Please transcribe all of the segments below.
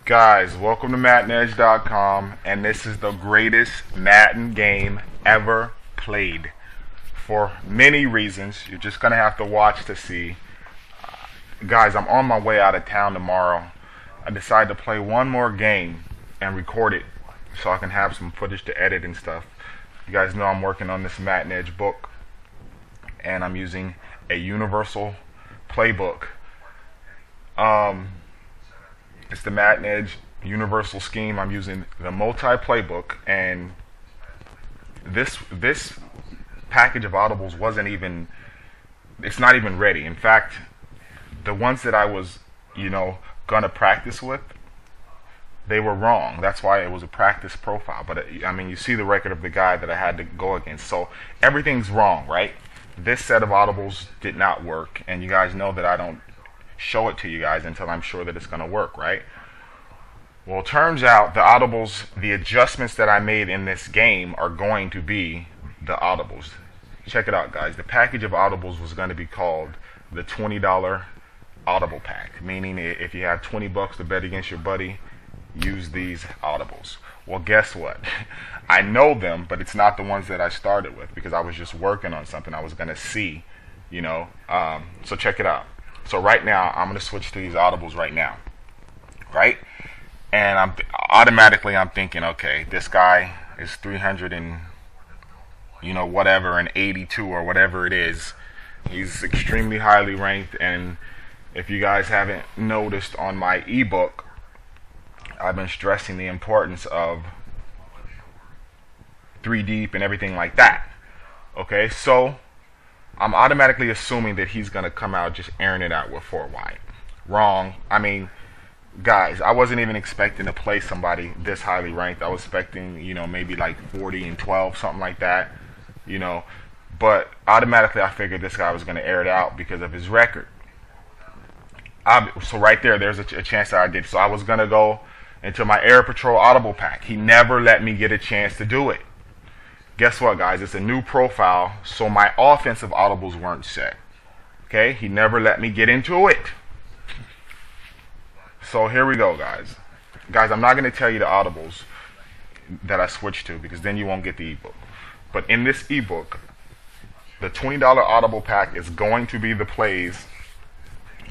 Guys, welcome to Maddenedge.com, and this is the greatest Madden game ever played. For many reasons, you're just going to have to watch to see. Guys, I'm on my way out of town tomorrow. I decided to play one more game and record it so I can have some footage to edit and stuff. You guys know I'm working on this Madden Edge book, and I'm using a universal playbook. It's the Madden Edge universal scheme. I'm using the multi-playbook, and this package of audibles wasn't even, it's not even ready. In fact, the ones that I was, gonna practice with, they were wrong. That's why it was a practice profile. But I mean, you see the record of the guy that I had to go against. So everything's wrong, right? This set of audibles did not work, and you guys know that I don't show it to you guys until I'm sure that it's going to work, right? Well, it turns out the audibles, the adjustments that I made in this game are going to be the audibles. Check it out, guys. The package of audibles was going to be called the $20 audible pack, meaning if you have 20 bucks to bet against your buddy, use these audibles. Well, guess what? I know them, but it's not the ones that I started with because I was just working on something I was going to see, so check it out. So right now, I'm going to switch to these audibles right now, right? And I'm thinking, okay, this guy is 300 and, whatever, and 82 or whatever it is. He's extremely highly ranked, and if you guys haven't noticed on my ebook, I've been stressing the importance of 3 deep and everything like that. Okay, so I'm automatically assuming that he's going to come out just airing it out with 4 wide. Wrong. I mean, guys, I wasn't even expecting to play somebody this highly ranked. I was expecting, maybe like 40 and 12, something like that, But automatically I figured this guy was going to air it out because of his record. So right there's a chance that I did. So I was going to go into my Air Patrol Audible pack. He never let me get a chance to do it. Guess what, guys? It's a new profile, so my offensive audibles weren't set. Okay? He never let me get into it. So here we go, guys. Guys, I'm not going to tell you the audibles that I switched to because then you won't get the ebook. But in this ebook, the $20 audible pack is going to be the plays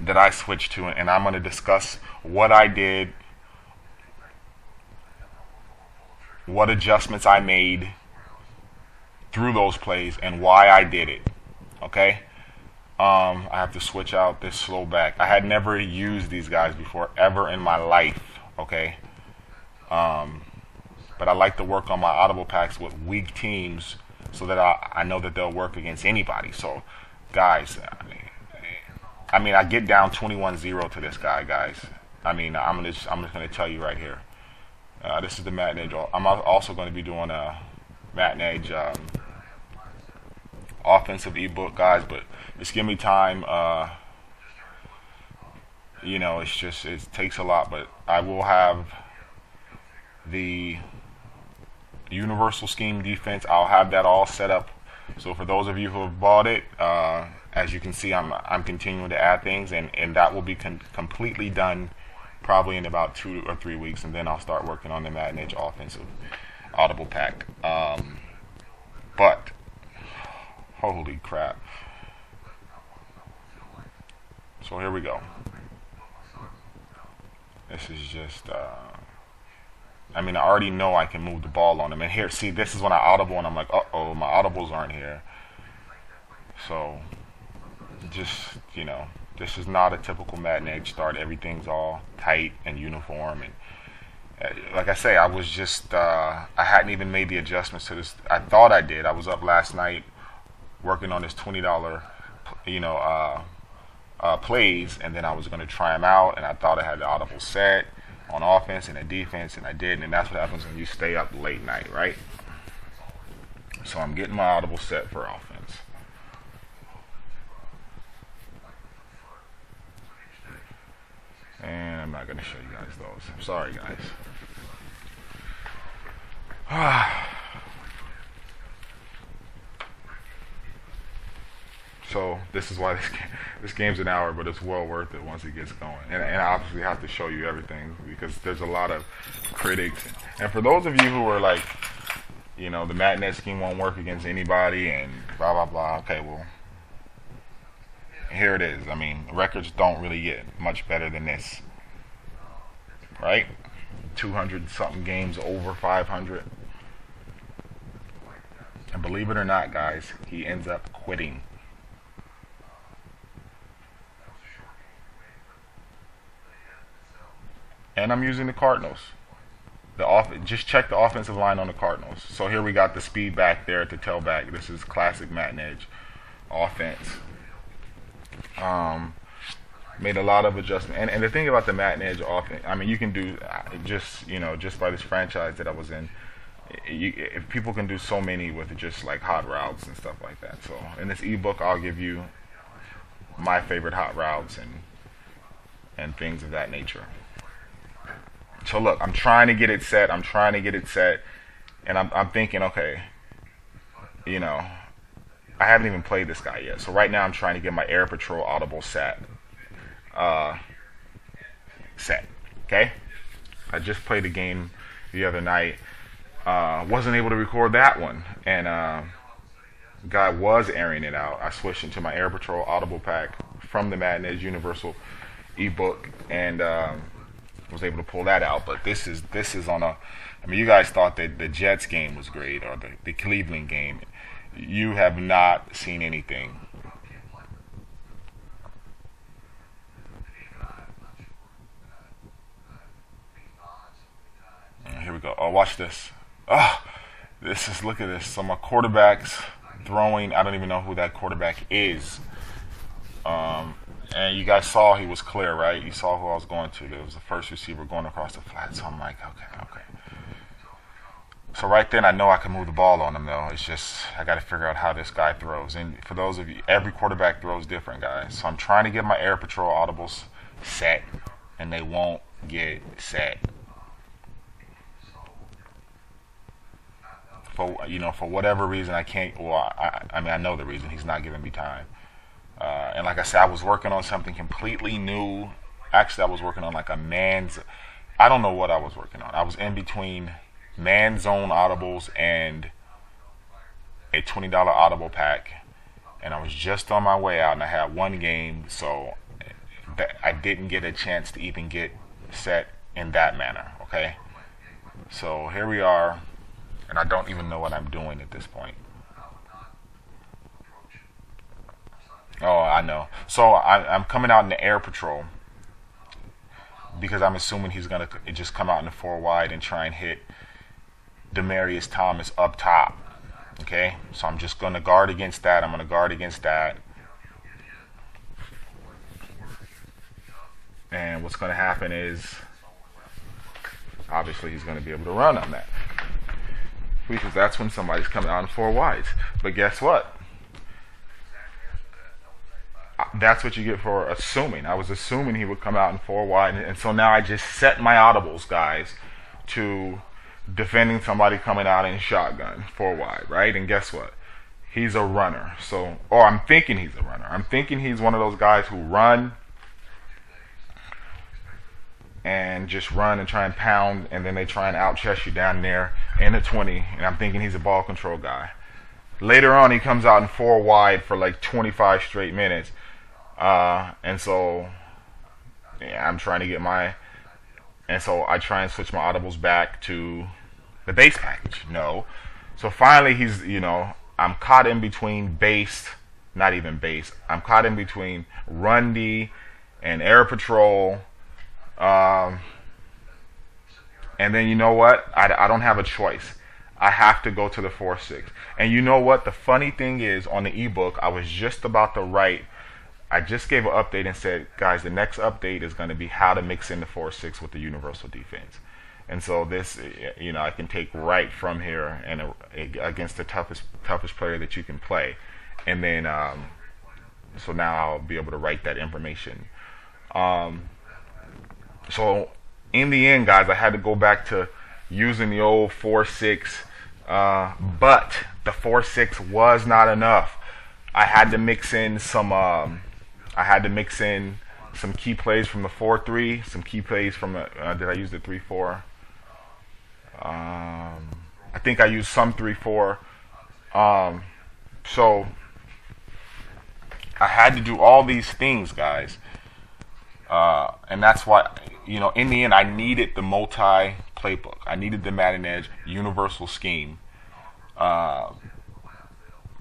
that I switched to, and I'm going to discuss what I did, what adjustments I made through those plays, and why I did it. Okay? I have to switch out this slow back. I had never used these guys before ever in my life. Okay? But I like to work on my audible packs with weak teams so that I know that they'll work against anybody. So, guys, I get down 21-0 to this guy, guys. I'm just going to tell you right here. This is the Madden Edge. I'm also going to be doing a Madden Edge offensive ebook, guys, but just give me time. It takes a lot, but I will have the universal scheme defense. I'll have that all set up. So for those of you who have bought it, as you can see, I'm continuing to add things, and that will be completely done probably in about 2 or 3 weeks, and then I'll start working on the Madden Edge offensive audible pack. But holy crap. So here we go. This is just I already know I can move the ball on him, and here, see, this is when I audible and I'm like, uh-oh, my audibles aren't here. So just, this is not a typical Madden Edge start. Everything's all tight and uniform, and like I say, I was just I hadn't even made the adjustments to this. I thought I did. I was up last night working on this $20 plays, and then I was going to try them out, and I thought I had the audible set on offense and a defense, and I didn't, and that's what happens when you stay up late night, right? So I'm getting my audible set for offense. And I'm not going to show you guys those. I'm sorry, guys. So this is why this game's an hour, but it's well worth it once it gets going. And I obviously have to show you everything because there's a lot of critics. And for those of you who are like, you know, the Madden Edge scheme won't work against anybody and blah blah blah. Okay, well, here it is. I mean, records don't really get much better than this, right? 200 something games over 500. And believe it or not, guys, he ends up quitting. And I'm using the Cardinals. Just check the offensive line on the Cardinals. So here we got the speed back there at the tailback. This is classic Madden Edge offense. Made a lot of adjustments. And the thing about the Madden Edge offense, I mean, you can do just, you know, just by this franchise that I was in, if people can do so many with just like hot routes and stuff like that. So in this ebook, I'll give you my favorite hot routes and things of that nature. So look, I'm trying to get it set. And I'm thinking, okay, you know, I haven't even played this guy yet. So right now I'm trying to get my Air Patrol audible set. Okay? I just played a game the other night. Wasn't able to record that one. And guy was airing it out. I switched into my Air Patrol audible pack from the Madden Edge Universal ebook and was able to pull that out. But this is on a, I mean, you guys thought that the Jets game was great or the Cleveland game. You have not seen anything. Here we go. Oh, watch this. Oh, look at this. So my quarterback's throwing. I don't even know who that quarterback is. And you guys saw he was clear, right? You saw who I was going to. There was the first receiver going across the flat. So I'm like, okay. So right then I know I can move the ball on him, though. It's just I got to figure out how this guy throws. And for those of you, every quarterback throws different, guys. So I'm trying to get my Air Patrol audibles set, and they won't get set. For whatever reason, I can't. Well, I mean, I know the reason. He's not giving me time. And like I said, I was working on something completely new. Actually, I was working on like a man's. I don't know what I was working on. I was in between man zone audibles and a $20 audible pack, and I was just on my way out, and I had one game, so I didn't get a chance to even get set in that manner. Okay, so here we are. And I don't even know what I'm doing at this point. Oh, I know. So I'm coming out in the Air Patrol because I'm assuming he's going to just come out in the 4 wide and try and hit Demaryius Thomas up top. Okay? So I'm just going to guard against that. I'm going to guard against that. And what's going to happen is, obviously, he's going to be able to run on that. Because that's when somebody's coming out in 4 wides. But guess what? That's what you get for assuming. I was assuming he would come out in 4 wide. And so now I just set my audibles, guys, to defending somebody coming out in shotgun 4 wide, right? And guess what? He's a runner. So, or I'm thinking he's a runner. I'm thinking he's one of those guys who run and just run and try and pound, and then they try and out-chest you down there in the 20, and I'm thinking he's a ball control guy. Later on, he comes out in 4 wide for like 25 straight minutes, and so yeah, I'm trying to get my, and so I try and switch my audibles back to the base package. No. So finally, he's, you know, I'm caught in between base, not even base, I'm caught in between Run D and Air Patrol. And then you know what? I don't have a choice. I have to go to the 4-6. And you know what? The funny thing is, on the ebook, I was just about to write. I just gave an update and said, guys, the next update is going to be how to mix in the 4-6 with the universal defense. And so this, you know, I can take right from here and against the toughest player that you can play. And then, so now I'll be able to write that information. So in the end, guys, I had to go back to using the old 4-6, but the 4-6 was not enough. I had to mix in some. I had to mix in some key plays from the 4-3, some key plays from the. Did I use the 3-4? I think I used some 3-4. So I had to do all these things, guys, and that's why, in the end, I needed the multi playbook. I needed the Madden Edge universal scheme, but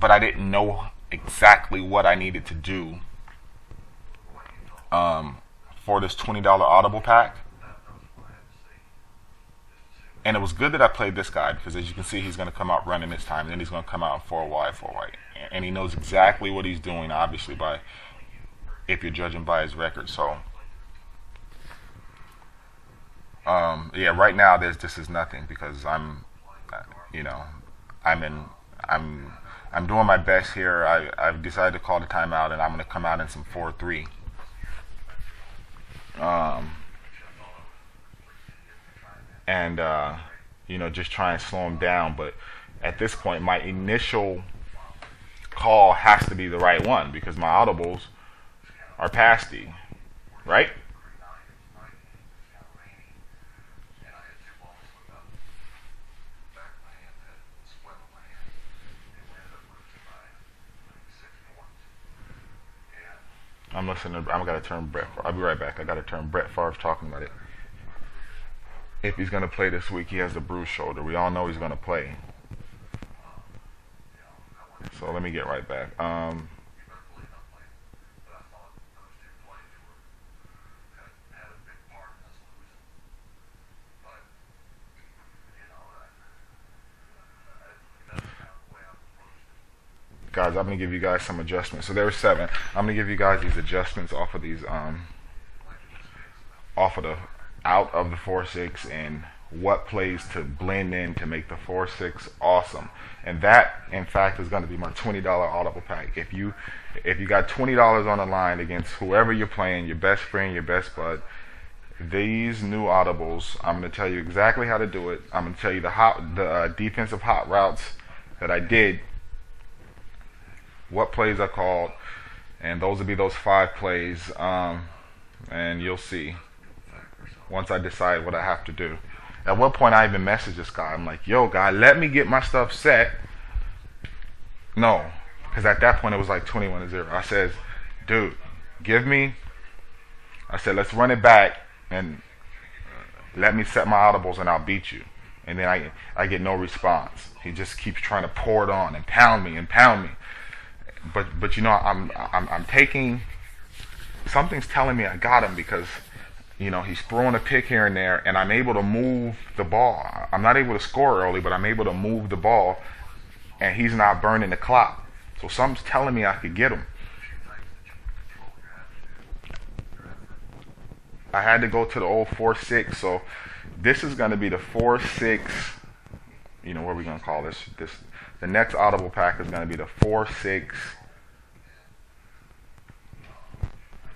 I didn't know exactly what I needed to do for this $20 Audible pack. And it was good that I played this guy, because as you can see, he's going to come out running this time, and then he's going to come out in 4 wide, 4 white. And he knows exactly what he's doing, obviously, if you're judging by his record. So, yeah, right now this is nothing, because I'm doing my best here. I've decided to call the timeout, and I'm going to come out in some 4-3. And just try and slow him down. But at this point, my initial call has to be the right one, because my audibles are pasty, right? I'm listening. I'm gonna turn Brett. I'll be right back. I gotta turn Brett Favre talking about it. If he's gonna play this week, he has the bruised shoulder. We all know he's gonna play. So let me get right back. Guys, I'm gonna give you guys some adjustments. So there were 7. I'm gonna give you guys these adjustments off of these out of the 4-6, and what plays to blend in to make the 4-6 awesome. And that, in fact, is going to be my $20 Audible pack. If you got $20 on the line against whoever you're playing, your best friend, your best bud, these new audibles, I'm going to tell you exactly how to do it. I'm going to tell you the defensive hot routes that I did, what plays I called, and those will be those 5 plays, and you'll see once I decide what I have to do. At one point, I even messaged this guy. I'm like, yo, guy, let me get my stuff set. No, because at that point, it was like 21-0. I says, dude, I said, let's run it back, and let me set my audibles, and I'll beat you. And then I get no response. He just keeps trying to pour it on and pound me and pound me. But I'm taking, something's telling me I got him, because he's throwing a pick here and there, and I'm able to move the ball. I'm not able to score early, but I'm able to move the ball, and he's not burning the clock. So something's telling me I could get him. I had to go to the old 4-6, so this is going to be the 4-6. What are we going to call this? The next audible pack is going to be the 4-6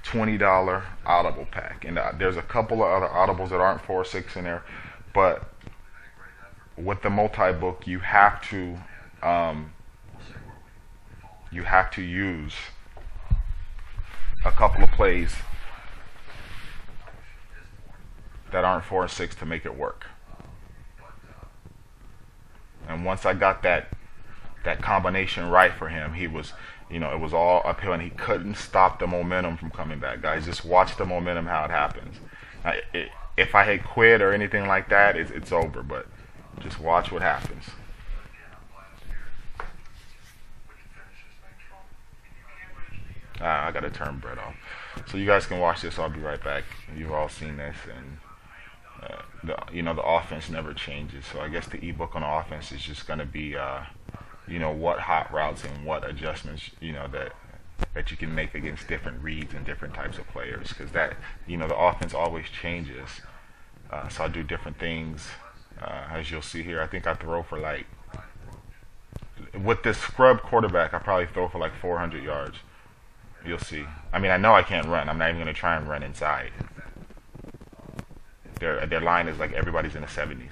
$20 audible pack, and there's a couple of other audibles that aren't 4-6 in there, but with the multi-book, you have to use a couple of plays that aren't 4-6 to make it work. And once I got that combination right for him, he was, it was all uphill, and he couldn't stop the momentum from coming back. Guys, just watch the momentum, how it happens. If I had quit or anything like that, it's over, but just watch what happens. I got to turn Brett off. So you guys can watch this. I'll be right back. You've all seen this, and the offense never changes. So I guess the ebook on offense is just going to be what hot routes and what adjustments that you can make against different reads and different types of players, because that the offense always changes. So I do different things, as you'll see here. I think I throw for with this scrub quarterback, I probably throw for 400 yards. You'll see. I mean, I know I can't run. I'm not even going to try and run inside. Their line is everybody's in the 70s.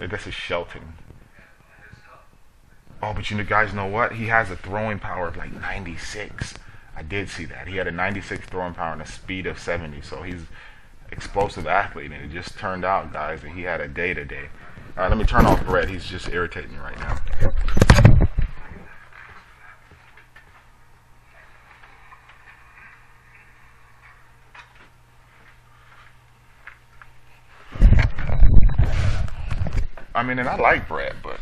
This is Shelton. Oh, but you guys know what? He has a throwing power of like 96. I did see that. He had a 96 throwing power and a speed of 70. So he's explosive athlete, and it just turned out, guys, that he had a day today. All right, let me turn off Brett. He's just irritating me right now. I mean, and I like Brett, but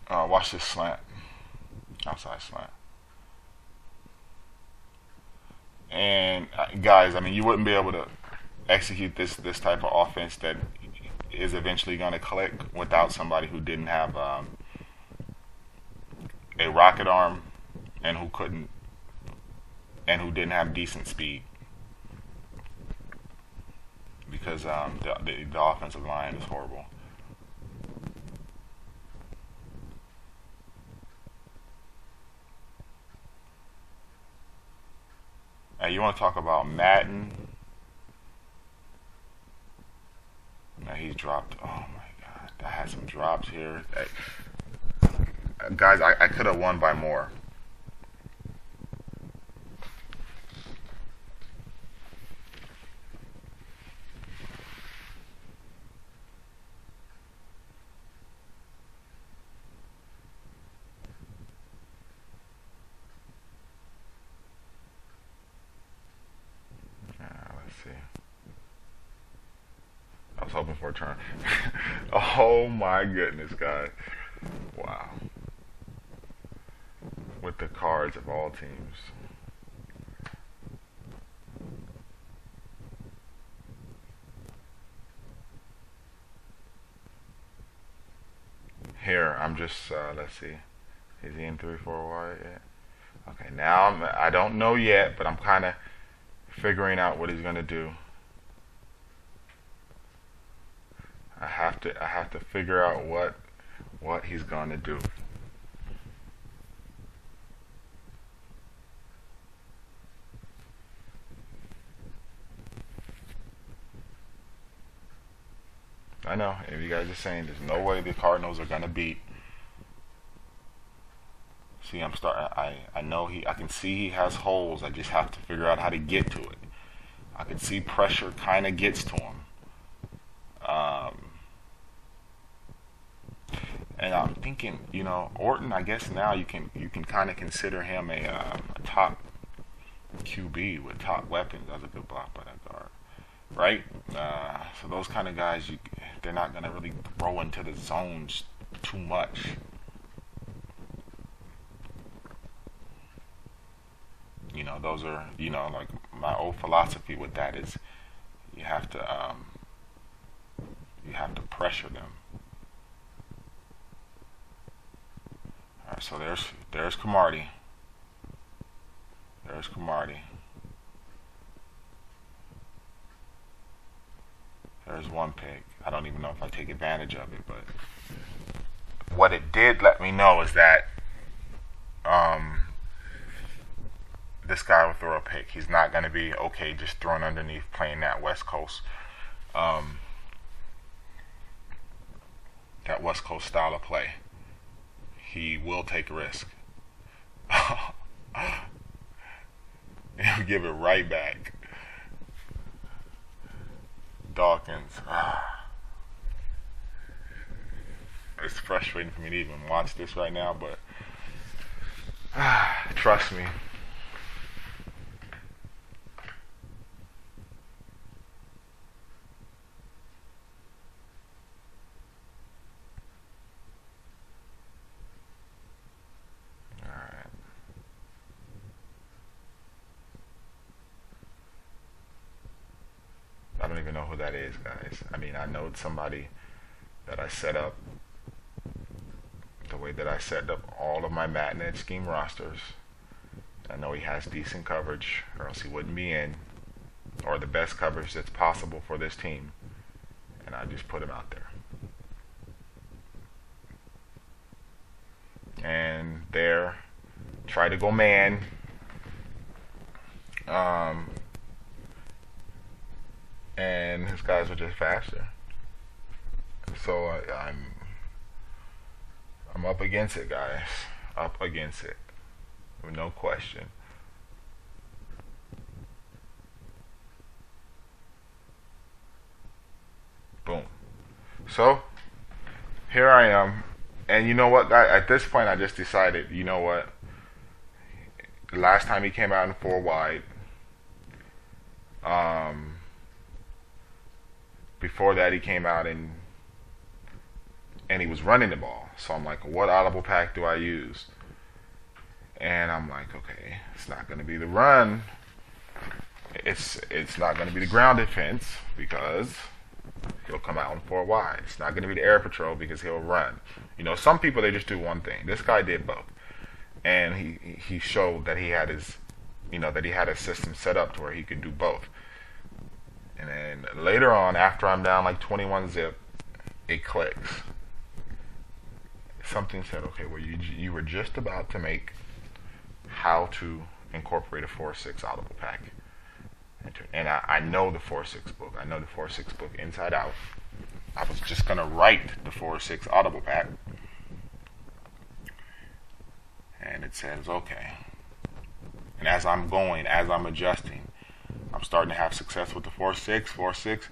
watch this slant. Outside slant. And guys, I mean, you wouldn't be able to execute this type of offense that is eventually going to click without somebody who didn't have a rocket arm and who didn't have decent speed, because the offensive line is horrible. Hey, you want to talk about Madden? Now he's dropped. Oh my God, I had some drops here. Hey, guys, I could have won by more. Let's see. I was hoping for a turn. Oh my goodness, guys. Wow. With the cards of all teams. Here, I'm just, let's see. Is he in 3-4 wide yet? Okay, now I don't know yet, but I'm kind of figuring out what he's going to do. I have to figure out what he's going to do. I know, if you guys are saying there's no way the Cardinals are going to beat. See, I'm starting. I know I can see he has holes. I just have to figure out how to get to it. I can see pressure kind of gets to him. And I'm thinking, you know, Orton. I guess now you can kind of consider him a top QB with top weapons. That's a good block by that guard, right? So those kind of guys, they're not gonna really throw into the zones too much. You know, those are, you know, like my old philosophy with that is you have to pressure them. All right, so there's Cromartie. There's Cromartie. There's one pick. I don't even know if I take advantage of it, but what it did let me know is that this guy will throw a pick. He's not going to be okay just throwing underneath, playing that West Coast style of play. He will take a risk. He'll give it right back. Dawkins. It's frustrating for me to even watch this right now, but trust me. I don't even know who that is, guys. I mean, I know it's somebody that I set up the way that I set up all of my Madden Edge scheme rosters. I know he has decent coverage, or else he wouldn't be in, or the best coverage that's possible for this team. And I just put him out there. And there, try to go man. And his guys are just faster. So I'm up against it, guys. Up against it. No question. Boom. So, here I am. And you know what, guys? At this point, I just decided, you know what? Last time he came out in 4 wide. Before that, he came out and he was running the ball. So I'm like, what audible pack do I use? And I'm like, okay, it's not going to be the run. It's not going to be the ground defense because he'll come out in 4 wide. It's not going to be the air patrol because he'll run. You know, some people, they just do one thing. This guy did both. And he showed that he had his, you know, that he had a system set up to where he could do both. And then later on, after I'm down like 21 zip, it clicks. Something said, okay, well, you were just about to make how to incorporate a 4.6 audible pack. And I know the 4.6 book. I know the 4.6 book inside out. I was just going to write the 4.6 audible pack. And it says, okay. And as I'm going, as I'm adjusting, I'm starting to have success with the 4.6,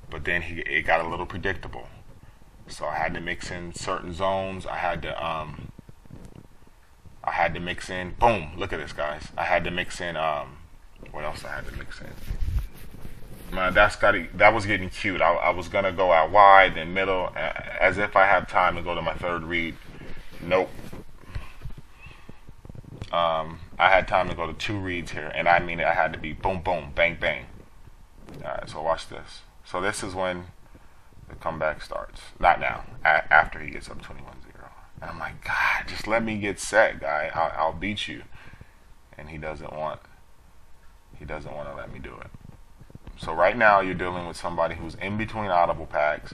but then it got a little predictable. So I had to mix in certain zones. I had to mix in, boom, look at this, guys. I had to mix in, what else I had to mix in? Man, that was getting cute. I was going to go out wide, then middle, as if I have time to go to my third read. Nope. I had time to go to 2 reads here, and I mean I had to be boom, boom, bang, bang. Alright, so watch this. So this is when the comeback starts. Not now, after he gets up 21-0. And I'm like, God, just let me get set, guy. I'll beat you. And he doesn't want to let me do it. So right now you're dealing with somebody who's in between audible packs.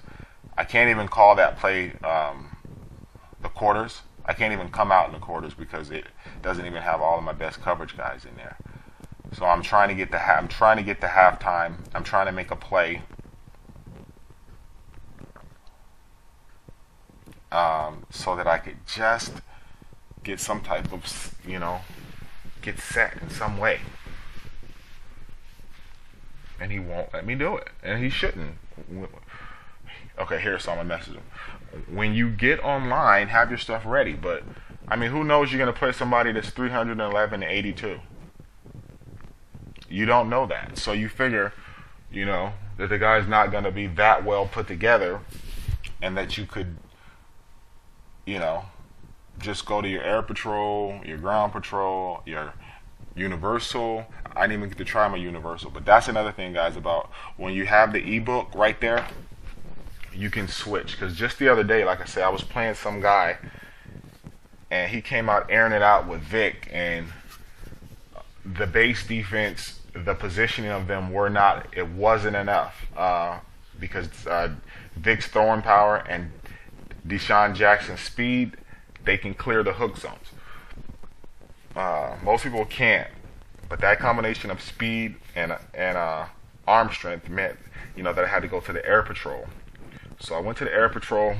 I can't even call that play the quarters. I can't even come out in the quarters because it doesn't even have all of my best coverage guys in there. So I'm trying to get the halftime. I'm trying to make a play. So that I could just get some type of, you know, get set in some way. And he won't let me do it. And he shouldn't. Okay, here's some, I'm gonna message him. When you get online, have your stuff ready. But, I mean, who knows you're going to play somebody that's 311 and 82? You don't know that. So you figure, you know, that the guy's not going to be that well put together and that you could, you know, just go to your air patrol, your ground patrol, your universal. I didn't even get to try my universal. But that's another thing, guys, about when you have the ebook right there, you can switch. Because just the other day, like I said, I was playing some guy and he came out airing it out with Vic, and the base defense, the positioning of them it wasn't enough because Vic's throwing power and Deshaun Jackson's speed, they can clear the hook zones. Most people can't, but that combination of speed and arm strength meant, you know, that I had to go to the air patrol. So I went to the air patrol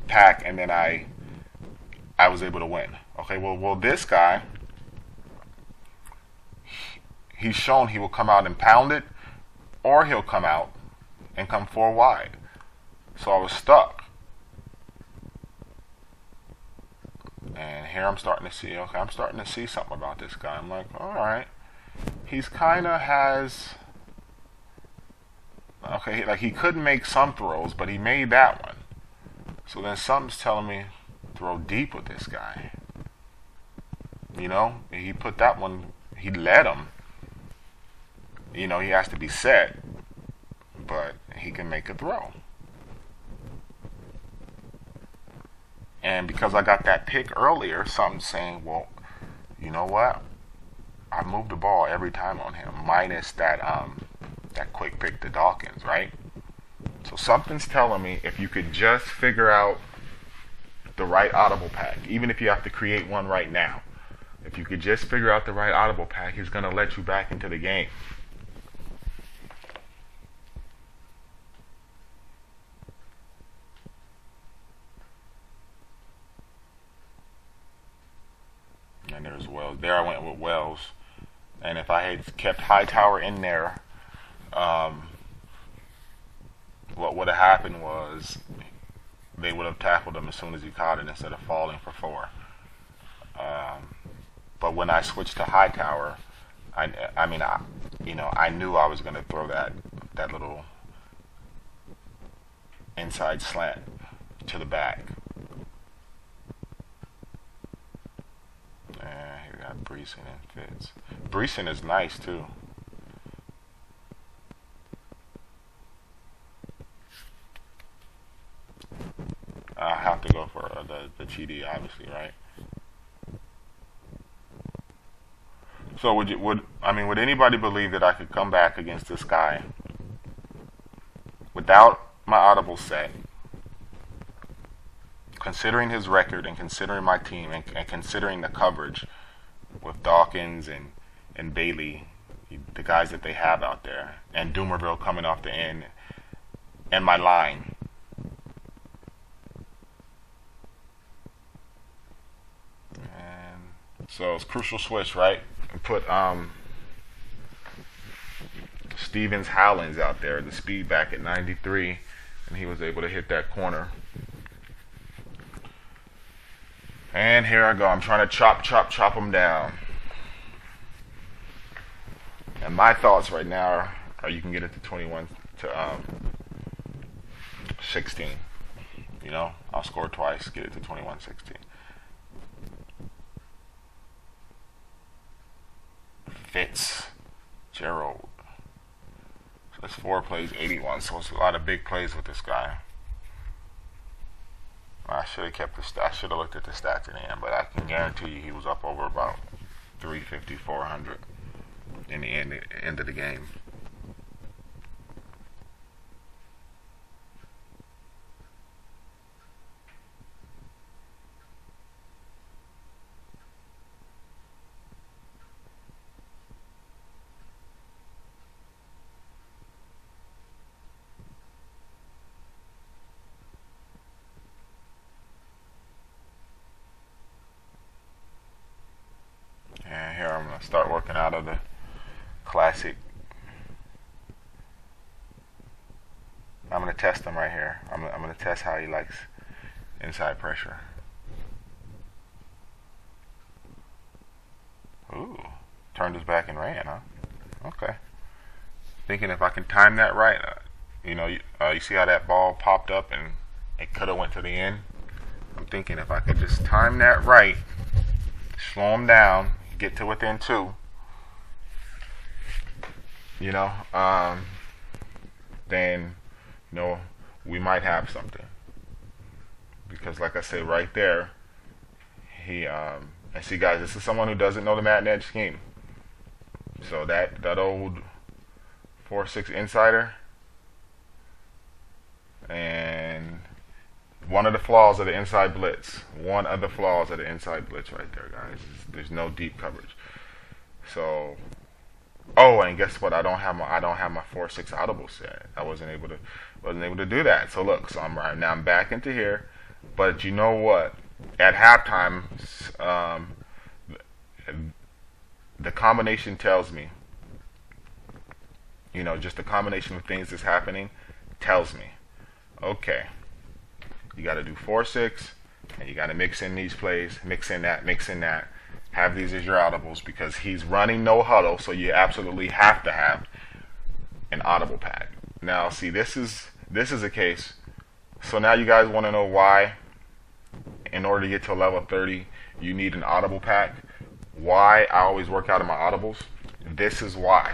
pack, and then I was able to win. Okay, well this guy, he's shown he will come out and pound it, or he'll come out and come 4 wide. So I was stuck. And here I'm starting to see, okay, I'm starting to see something about this guy. I'm like, all right, he's kind of has, okay, like he couldn't make some throws, but he made that one. So then something's telling me throw deep with this guy. You know, he put that one, he led him. You know, he has to be set, but he can make a throw. And because I got that pick earlier, something's saying, well, you know what? I moved the ball every time on him, minus that quick pick to Dawkins, right? So something's telling me if you could just figure out the right audible pack, even if you have to create one right now, if you could just figure out the right audible pack, he's going to let you back into the game. And there's Wells. There I went with Wells. And if I had kept Hightower in there, what would have happened was they would have tackled him as soon as he caught it instead of falling for 4. But when I switched to Hightower, I knew I was going to throw that little inside slant to the back. Here we got Breeson and Fitz. Breeson is nice too. I have to go for the GD, obviously, right? So would anybody believe that I could come back against this guy without my audible set, considering his record and considering my team and considering the coverage with Dawkins and Bailey, the guys that they have out there, and Doomerville coming off the end, and my line? And so it's crucial switch, right? And put Stevens Howlands out there, the speed back at 93, and he was able to hit that corner. And here I go. I'm trying to chop them down. And my thoughts right now are you can get it to 21 to 16. You know, I'll score twice, get it to 21-16. Fitzgerald. So that's 4 plays, 81. So it's a lot of big plays with this guy. I should have kept the I should have looked at the stats in the end, but I can guarantee you he was up over about 350, 400 in the end of the game. And here I'm going to start working out of the classic. I'm going to test him right here. I'm going to test how he likes inside pressure. Ooh, turned his back and ran, huh? Okay. Thinking if I can time that right, you see how that ball popped up and it could have went to the end. I'm thinking if I could just time that right, slow him down, get to within 2, then we might have something. Because like I said right there, he and see guys, this is someone who doesn't know the Madden Edge scheme. So that old 4-6 insider, and one of the flaws of the inside blitz. One of the flaws of the inside blitz right there, guys. There's no deep coverage. So, and guess what? I don't have my 4-6 audible set. I wasn't able to do that. So look, I'm back into here. But you know what? At halftime, the combination tells me. Just the combination of things that's happening tells me, okay, you got to do 4-6, and you got to mix in these plays, mix in that, have these as your audibles, because he's running no huddle, so you absolutely have to have an audible pack. Now, see, this is a case. So now you guys want to know why, in order to get to level 30, you need an audible pack. Why I always work out of my audibles? This is why.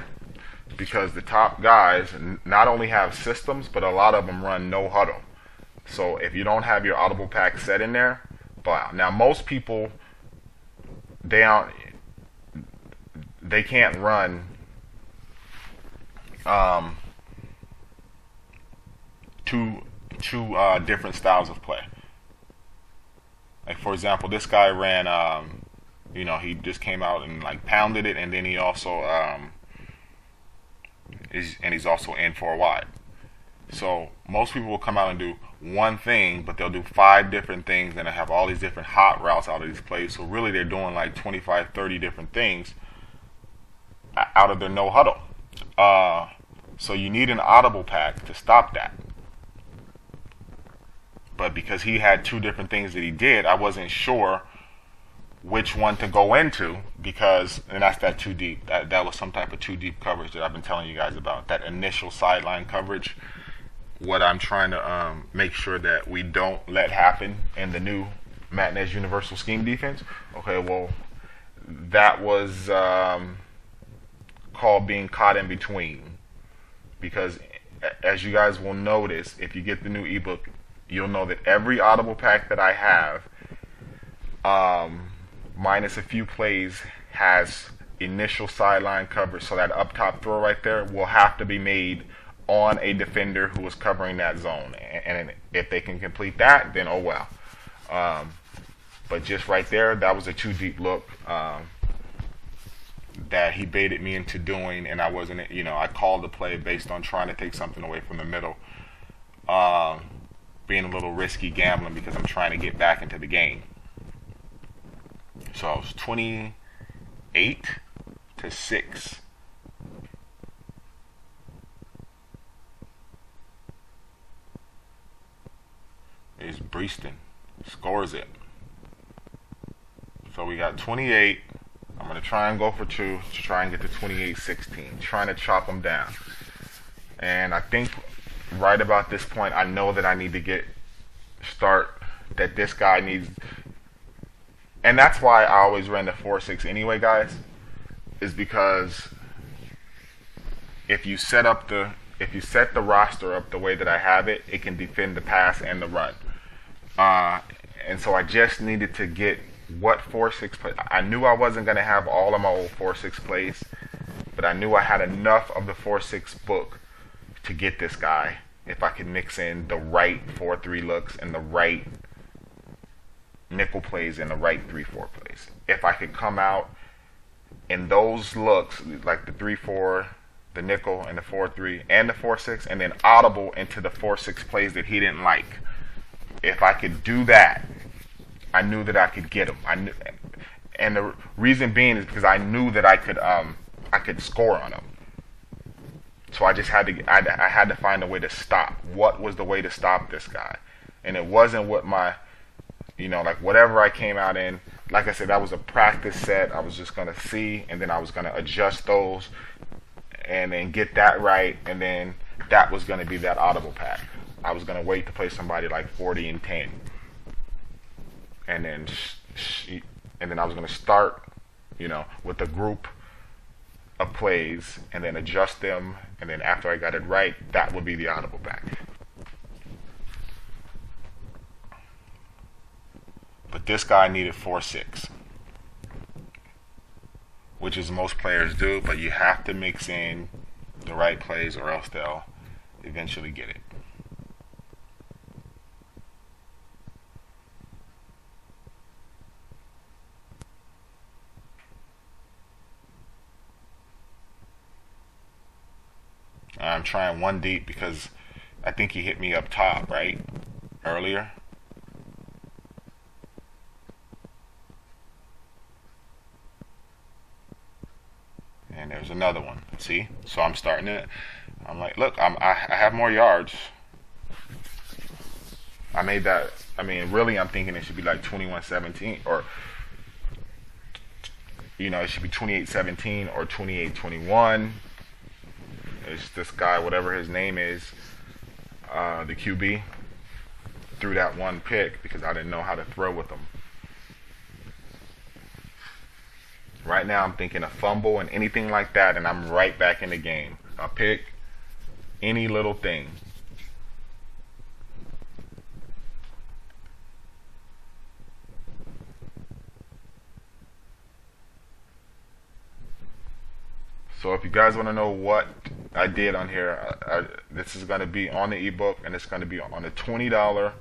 Because the top guys not only have systems, but a lot of them run no huddle. So if you don't have your audible pack set in there, wow. Now most people, they can't run two different styles of play. Like for example, this guy ran, he just came out and like pounded it, and then he also he's also in 4 wide. So most people will come out and do one thing, but they'll do 5 different things, and they have all these different hot routes out of these plays. So really they're doing like 25, 30 different things out of their no huddle. So you need an audible pack to stop that. But because he had 2 different things that he did, I wasn't sure which one to go into, because, and that's that too deep. That was some type of too deep coverage that I've been telling you guys about. That initial sideline coverage. What I'm trying to make sure that we don't let happen in the new Madden Edge Universal Scheme defense. Okay, well, that was called being caught in between. Because as you guys will notice, if you get the new ebook, you'll know that every audible pack that I have, minus a few plays, has initial sideline coverage. So that up top throw right there will have to be made on a defender who is covering that zone. And if they can complete that, then oh well. But just right there, that was a too deep look that he baited me into doing, and I wasn't, I called the play based on trying to take something away from the middle. Being a little risky gambling because I'm trying to get back into the game. So I was 28-6. Is Breaston scores it. So we got 28. I'm going to try and go for 2 to try and get to 28-16. Trying to chop them down. And I think right about this point, I know that I need to that this guy needs. And that's why I always ran the 4-6 anyway, guys. Is because if you set the roster up the way that I have it, it can defend the pass and the run. And so I just needed to get what 4-6 plays. I knew I wasn't going to have all of my old 4-6 plays, but I knew I had enough of the 4-6 book to get this guy if I could mix in the right 4-3 looks and the right nickel plays and the right 3-4 plays. If I could come out in those looks, like the 3-4, the nickel and the 4-3 and the 4-6, and then audible into the 4-6 plays that he didn't like. If I could do that, I knew that I could get him. And the reason being is because I knew that I could score on him. So I just had to find a way to stop. What was the way to stop this guy? And it wasn't what my, like whatever I came out in. Like I said, that was a practice set. I was just going to see, and then I was going to adjust those and then get that right, and then that was going to be that audible pack. I was going to wait to play somebody like 40 and 10. And then I was going to start, with a group of plays and then adjust them, and then after I got it right, that would be the audible pack. But this guy needed 4-6, which is most players do, but you have to mix in the right plays or else they'll eventually get it. I'm trying 1 deep because I think he hit me up top, right? Earlier. And there's another one. See? So I'm starting it. I'm like, look, I have more yards. I made that. I mean, really, I'm thinking it should be like 21-17, or it should be 28-17 or 28-21. It's this guy, whatever his name is, the QB, threw that one pick because I didn't know how to throw with him. Right now I'm thinking a fumble and anything like that, and I'm right back in the game. A pick, any little thing. So if you guys want to know what I did on here, this is going to be on the ebook, and it's going to be on the $20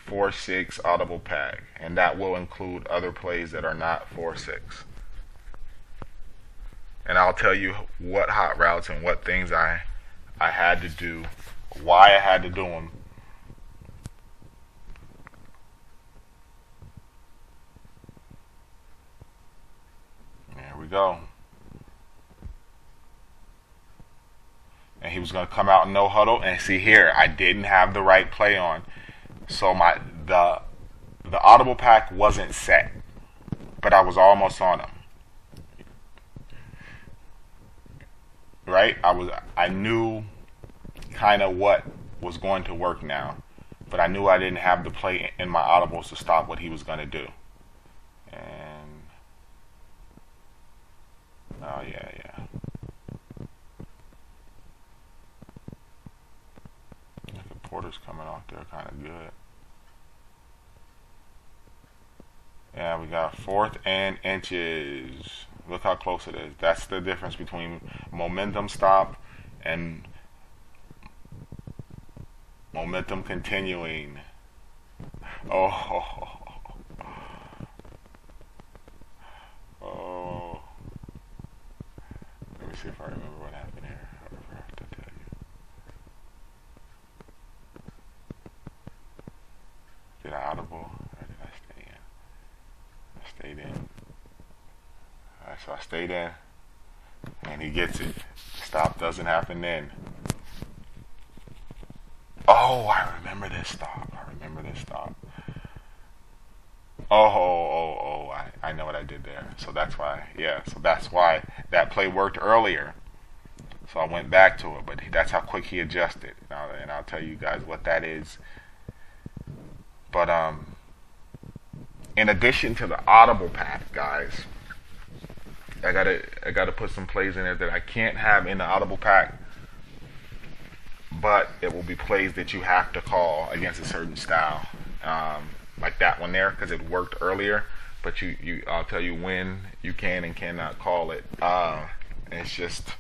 4-6 audible pack, and that will include other plays that are not 4-6. And I'll tell you what hot routes and what things I had to do, why I had to do them, we go. And he was going to come out in no huddle. And see here, I didn't have the right play on. So the audible pack wasn't set. But I was almost on him. Right? I knew kind of what was going to work now. But I knew I didn't have the play in my audibles to stop what he was going to do. And oh yeah. Look at Porter's coming off there kind of good. Yeah, we got 4th and inches. Look how close it is. That's the difference between momentum stop and momentum continuing. Oh. Let me see if I remember what happened here. I have to tell you. Did I audible or did I stay in? I stayed in. Alright, so I stayed in. And he gets it. Stop doesn't happen then. Oh, I remember this stop. I know what I did there. So that's why, that play worked earlier. So I went back to it, but that's how quick he adjusted. And I'll tell you guys what that is. But in addition to the audible pack, guys, I gotta put some plays in there that I can't have in the audible pack, but it will be plays that you have to call against a certain style, like that one there, because it worked earlier. But I'll tell you when you can and cannot call it. It's just,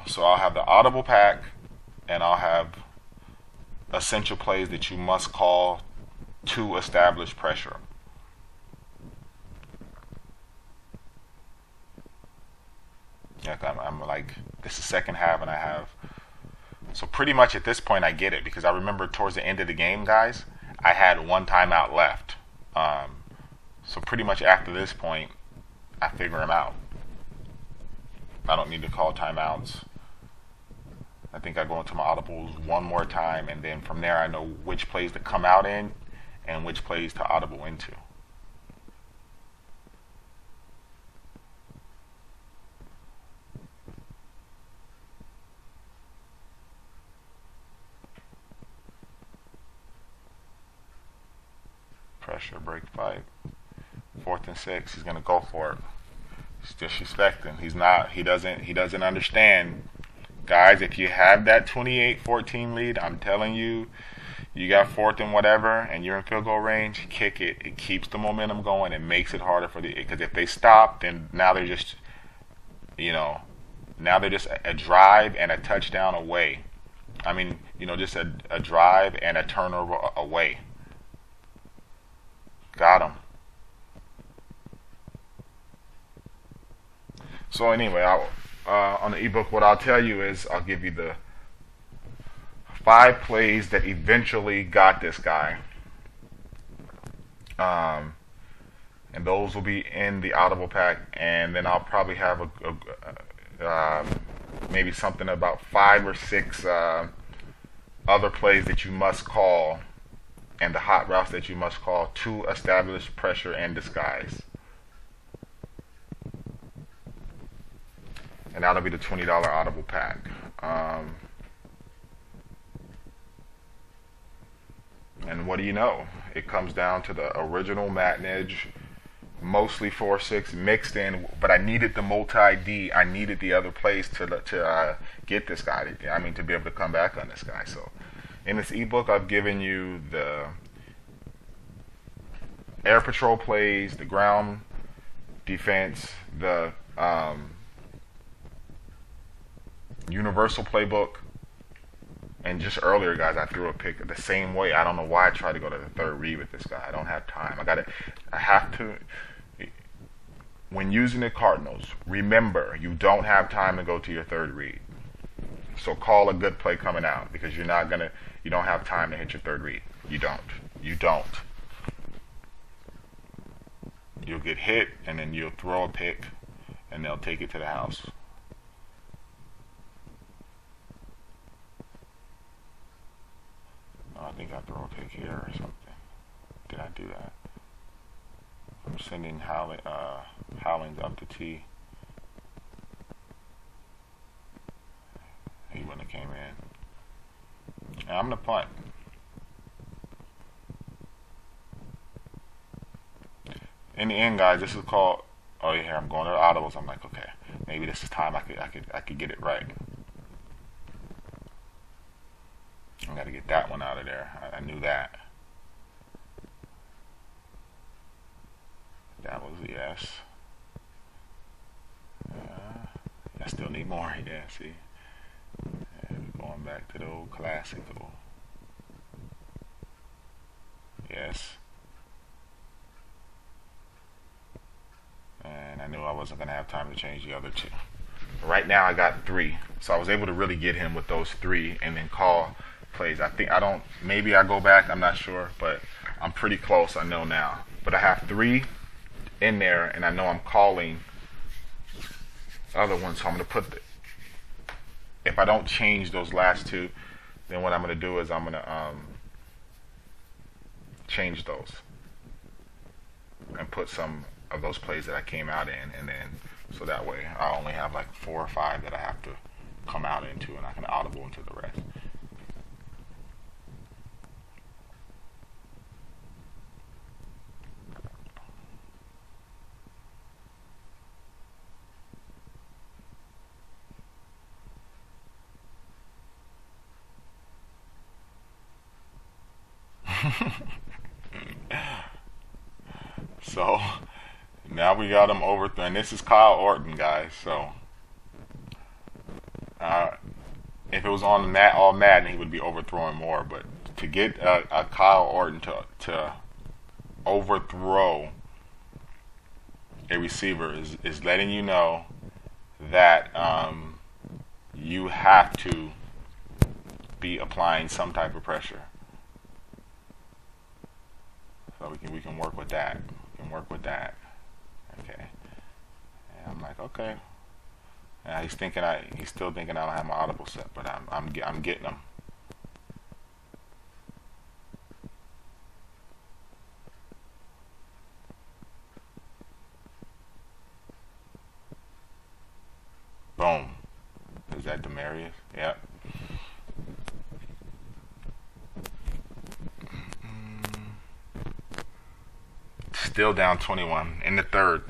so I'll have the audible pack, and I'll have essential plays that you must call to establish pressure. Like I'm like, this is second half, and I have. So pretty much at this point, I get it, because I remember towards the end of the game, guys, I had 1 timeout left. So pretty much after this point, I figure them out. I don't need to call timeouts. I think I go into my audibles 1 more time, and then from there I know which plays to come out in and which plays to audible into. Pressure, break fight. 4th and 6, he's gonna go for it. He's disrespecting. He doesn't understand. Guys, if you have that 28-14 lead, I'm telling you, you got 4th and whatever, and you're in field goal range, kick it. It keeps the momentum going and makes it harder because if they stop, then now they're just, a drive and a touchdown away. I mean, just a drive and a turnover away. Got him. So anyway, on the ebook, what I'll tell you is I'll give you the 5 plays that eventually got this guy. And those will be in the audible pack. And then I'll probably have maybe something about 5 or 6 other plays that you must call, and the hot routes that you must call to establish pressure and disguise. And that'll be the $20 audible pack. And what do you know? It comes down to the original Madden Edge, mostly 4-6 mixed in, but I needed the multi-D. I needed the other plays to get this guy. To be able to come back on this guy. So in this ebook, I've given you the air patrol plays, the ground defense, the universal playbook, and just earlier, guys, I threw a pick the same way. I don't know why I tried to go to the 3rd read with this guy. I don't have time. I have to. When using the Cardinals, remember, you don't have time to go to your 3rd read. So call a good play coming out, because you don't have time to hit your 3rd read. You don't. you'll get hit, and then you'll throw a pick, and they'll take it to the house. No, I think I throw a pick here or something. Did I do that? I'm sending Howlings up to T. He wouldn't have came in. And I'm gonna punt. In the end, guys, this is called. Oh yeah, I'm going to the audibles. I'm like, okay, maybe this is time I could get it right. I got to get that one out of there. I knew that. That was a yes. I still need more. Yeah, see. Going back to the old classical. Yes. And I knew I wasn't going to have time to change the other two. Right now I got 3. So I was able to really get him with those 3 and then call plays. Maybe I go back, I'm not sure, but I'm pretty close, I know now. But I have 3 in there, and I know I'm calling other ones, so I'm going to put if I don't change those last 2, then what I'm going to do is I'm going to change those and put some of those plays that I came out in, and then so that way I only have like 4 or 5 that I have to come out into, and I can audible into the rest. So now we got him overthrown. And this is Kyle Orton, guys. So if it was on all Madden, he would be overthrowing more. But to get a Kyle Orton to overthrow a receiver is letting you know that you have to be applying some type of pressure. So we can work with that. We can work with that. Okay. And I'm like, okay. And he's still thinking I don't have my audible set, but I'm getting him. Boom. Is that Demarius? Yep. Still down 21 in the third.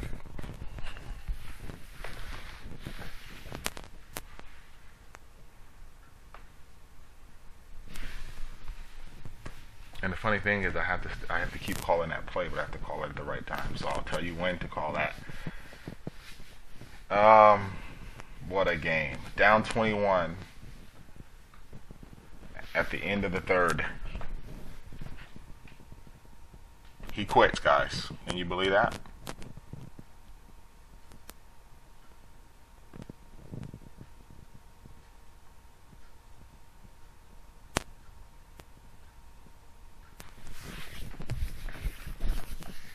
And the funny thing is I have to keep calling that play, but I have to call it at the right time. So I'll tell you when to call that. What a game. Down 21 at the end of the third. He quits, guys. Can you believe that?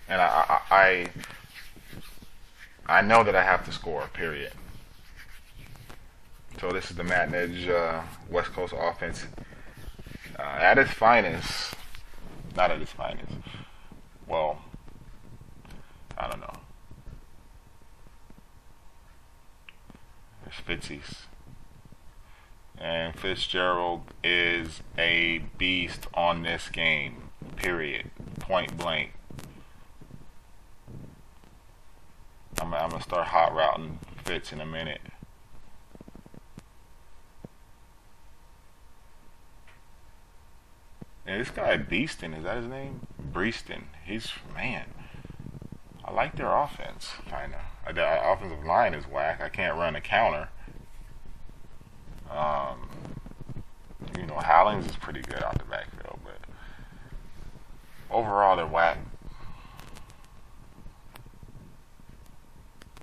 And I know that I have to score, period. So this is the Madden Edge West Coast offense at its finest. Not at its finest. Well, I don't know. There's Fitzies. And Fitzgerald is a beast on this game. Period. Point blank. I'm going to start hot routing Fitz in a minute. And this guy Beaston, is that his name? Breaston. He's, man, I like their offense, kind of. The offensive line is whack. I can't run a counter. You know, Howlings is pretty good out the backfield, but overall they're whack.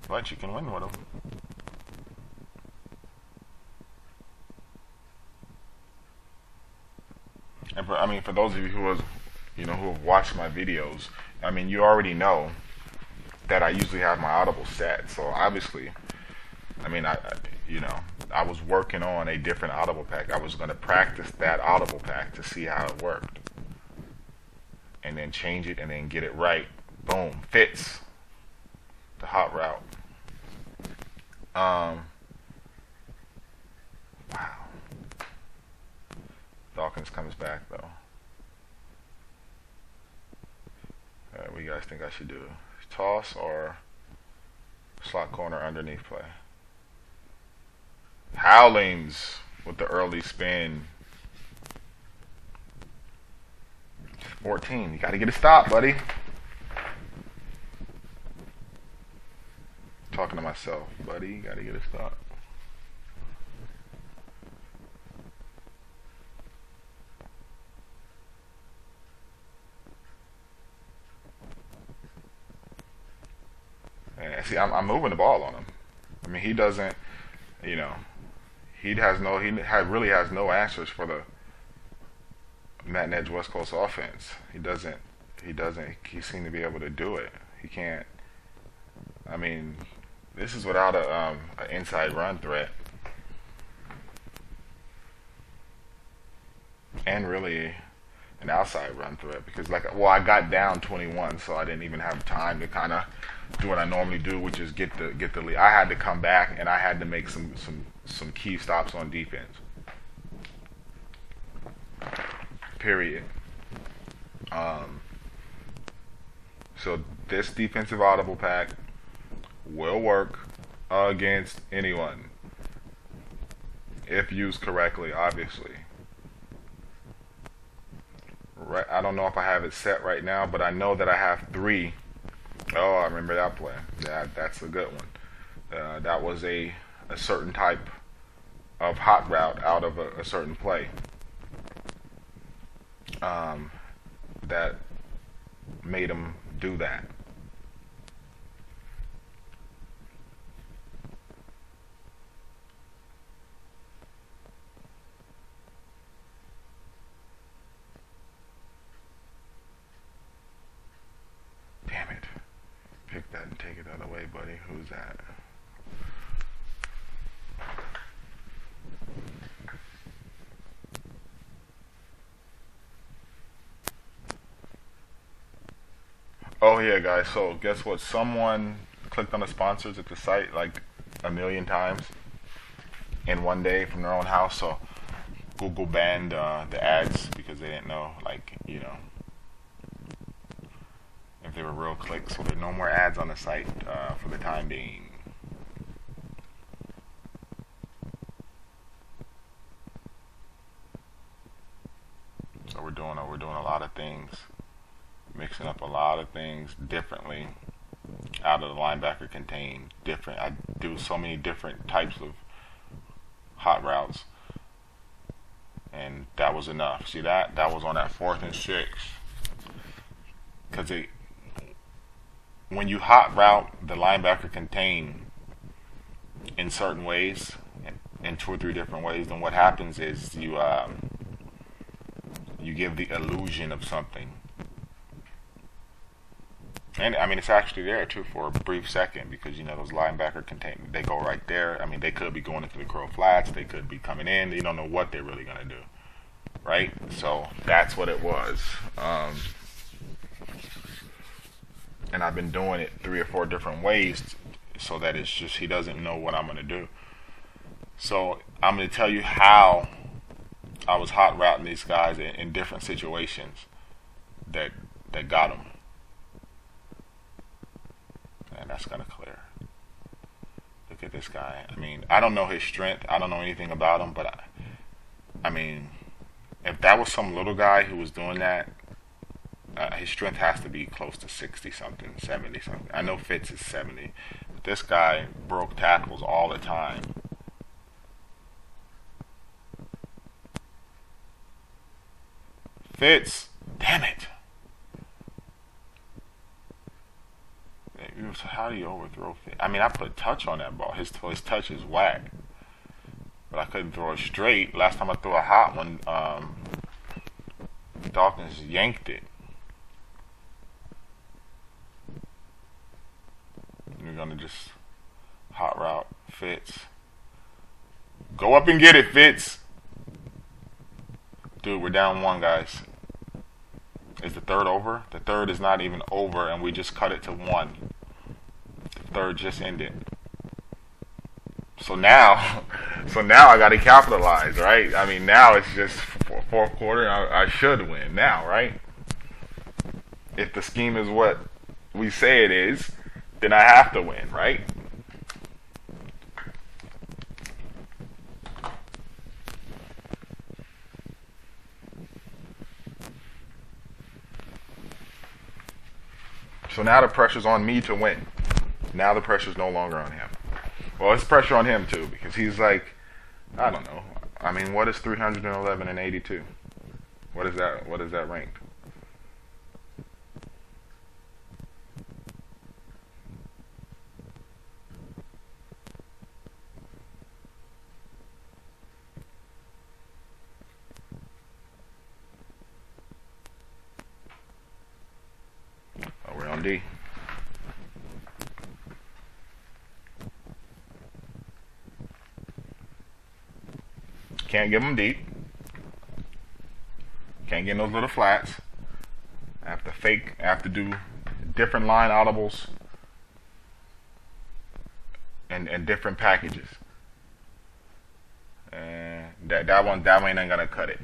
But you can win with them. And for those of you who have watched my videos, I mean, you already know that I usually have my audible set. So obviously, I mean, you know, I was working on a different audible pack. I was going to practice that audible pack to see how it worked, and then change it and then get it right. Boom, fits the hot route. Wow. Dawkins comes back though. What do you guys think I should do? Toss or slot corner underneath play? Howlings with the early spin. 14. You got to get a stop, buddy. Talking to myself, buddy. You got to get a stop. And see, I'm moving the ball on him. I mean, he doesn't, you know, he really has no answers for the Madden Edge West Coast offense. He seemed to be able to do it. He can't. I mean, this is without an inside run threat, and really an outside run threat, because I got down 21, so I didn't even have time to kind of do what I normally do, which is get the lead. I had to come back and I had to make some key stops on defense. Period. So this defensive audible pack will work against anyone if used correctly, obviously. Right, I don't know if I have it set right now, but I know that I have 3. Oh, I remember that play. That's a good one. That was a certain type of hot route out of a certain play. That made him do that. Damn it. Pick that and take it the other way, buddy. Who's that? Oh yeah, guys, so guess what? Someone clicked on the sponsors at the site like a million times in one day from their own house, so Google banned the ads because they didn't know, like, you know, if they were real clicks. So there are no more ads on the site for the time being. So we're doing a lot of things, mixing up a lot of things differently out of the linebacker contain. Different. I do so many different types of hot routes, and that was enough. See that was on that 4th and 6, because when you hot route the linebacker contain in certain ways, in 2 or 3 different ways, then what happens is you give the illusion of something. And I mean, it's actually there too for a brief second, because you know those linebacker contain, they go right there. I mean, they could be going into the curl flats, they could be coming in. You don't know what they're really gonna do, right? So that's what it was. And I've been doing it 3 or 4 different ways, so that it's just he doesn't know what I'm gonna do. So I'm gonna tell you how I was hot routing these guys in different situations that got them. And that's kind of clear. Look at this guy. I mean, I don't know his strength. I don't know anything about him, but I mean, if that was some little guy who was doing that, his strength has to be close to 60 something, 70 something. I know Fitz is 70, but this guy broke tackles all the time. Fitz, damn it. So how do you overthrow Fitz? I mean, I put touch on that ball. His touch is whack, but I couldn't throw it straight. Last time I threw a hot one, Dawkins yanked it. We're gonna just hot route Fitz. Go up and get it, Fitz. Dude, we're down 1, guys. Is the third over? The third is not even over, and we just cut it to 1. The third just ended. So now I got to capitalize, right? I mean, now it's just fourth quarter. I should win now, right? If the scheme is what we say it is, then I have to win, right? So now the pressure's on me to win. Now the pressure's no longer on him. Well, it's pressure on him too, because he's like, I don't know. I mean, what is 311 and 82? What is that? What is that ranked? Oh, we're on D. Can't give them deep. Can't get those little flats. I have to fake. I have to do different line audibles and different packages. And that one ain't gonna cut it.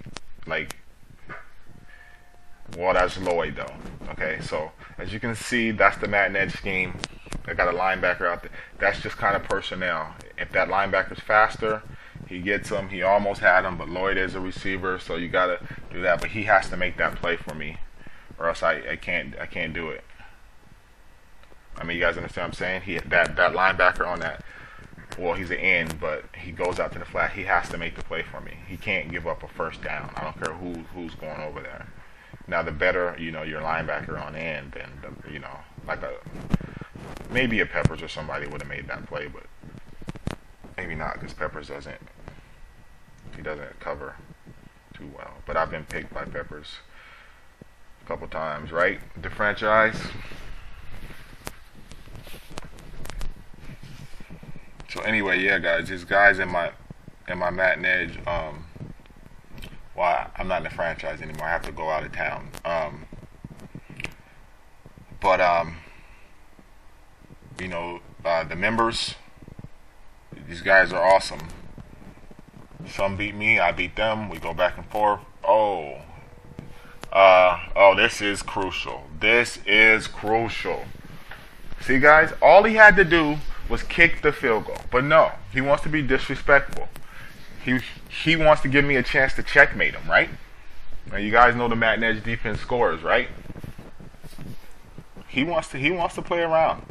Like, well, that's Lloyd though. Okay, so as you can see, that's the Madden Edge scheme. I got a linebacker out there. That's just kind of personnel. If that linebacker's faster, he gets him. He almost had him, but Lloyd is a receiver, so you gotta do that. But he has to make that play for me, or else I can't do it. I mean, you guys understand what I'm saying? That linebacker on that. Well, he's an end, but he goes out to the flat. He has to make the play for me. He can't give up a first down. I don't care who's going over there. Now, the better your linebacker on end, then like maybe a Peppers or somebody would have made that play, but maybe not, because Peppers doesn't cover too well. But I've been picked by Peppers a couple times, right? The franchise. So anyway, yeah, guys, there's guys in my Madden Edge. Well, I'm not in the franchise anymore. I have to go out of town. The members, these guys are awesome. Some beat me, I beat them. We go back and forth. This is crucial. This is crucial. See, guys, all he had to do was kick the field goal. But no, he wants to be disrespectful. He wants to give me a chance to checkmate him, right? Now, you guys know the Madden Edge defense scores, right? He wants to play around.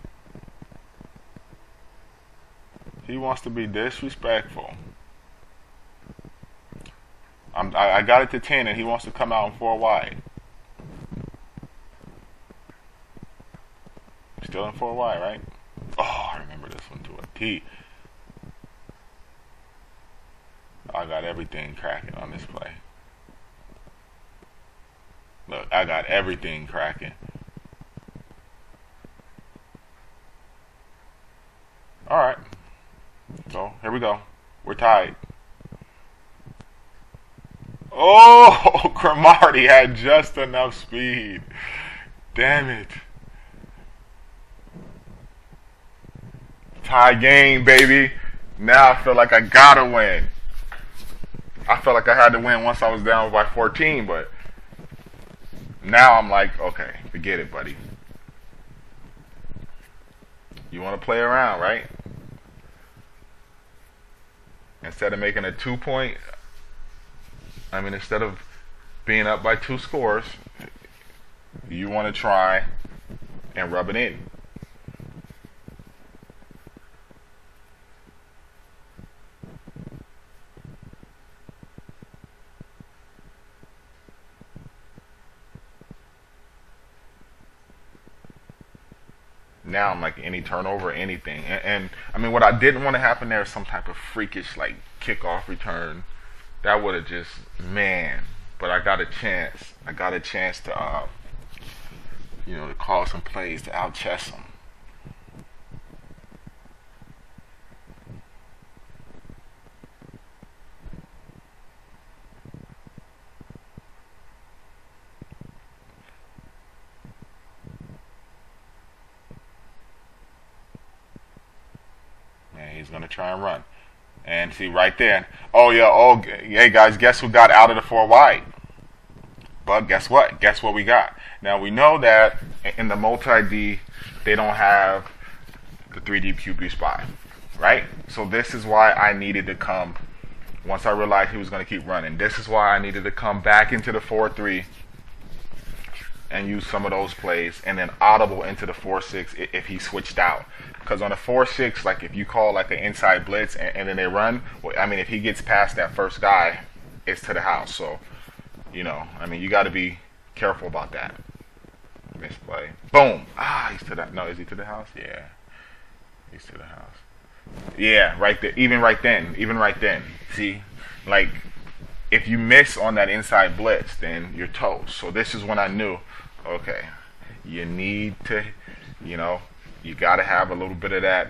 He wants to be disrespectful. I got it to 10, and he wants to come out in 4 wide. Still in 4 wide, right? Oh, I remember this one to a T. I got everything cracking on this play. Look, I got everything cracking. Alright. So, here we go. We're tied. Oh, Cromartie had just enough speed. Damn it. Tie game, baby. Now I feel like I gotta win. I felt like I had to win once I was down by 14, but now I'm like, okay, forget it, buddy. You want to play around, right? Instead of making a 2-point, instead of being up by 2 scores, you want to try and rub it in. Now I'm like any turnover, anything, and what I didn't want to happen there is some type of freakish like kickoff return. That would have just But I got a chance. I got a chance to to call some plays to out chess them. he's going to try and run. And see right there. Oh, yeah. Oh, hey, guys, guess who got out of the 4 wide? But guess what? Guess what we got? Now, we know that in the multi-D, they don't have the 3D QB spy, right? So this is why I needed to come, once I realized he was going to keep running, this is why I needed to come back into the 4-3 and use some of those plays, and then audible into the 4-6 if he switched out. Because on the 4-6, like if you call like an inside blitz and then they run, well, I mean, if he gets past that first guy, it's to the house. So, you know, I mean, you got to be careful about that. Misplay. Boom. Ah, he's to the, no, is he to the house? Yeah. He's to the house. Yeah, right there. Even right then. See, like, if you miss on that inside blitz, then you're toast. So this is when I knew, okay, you need to, you know, you got to have a little bit of that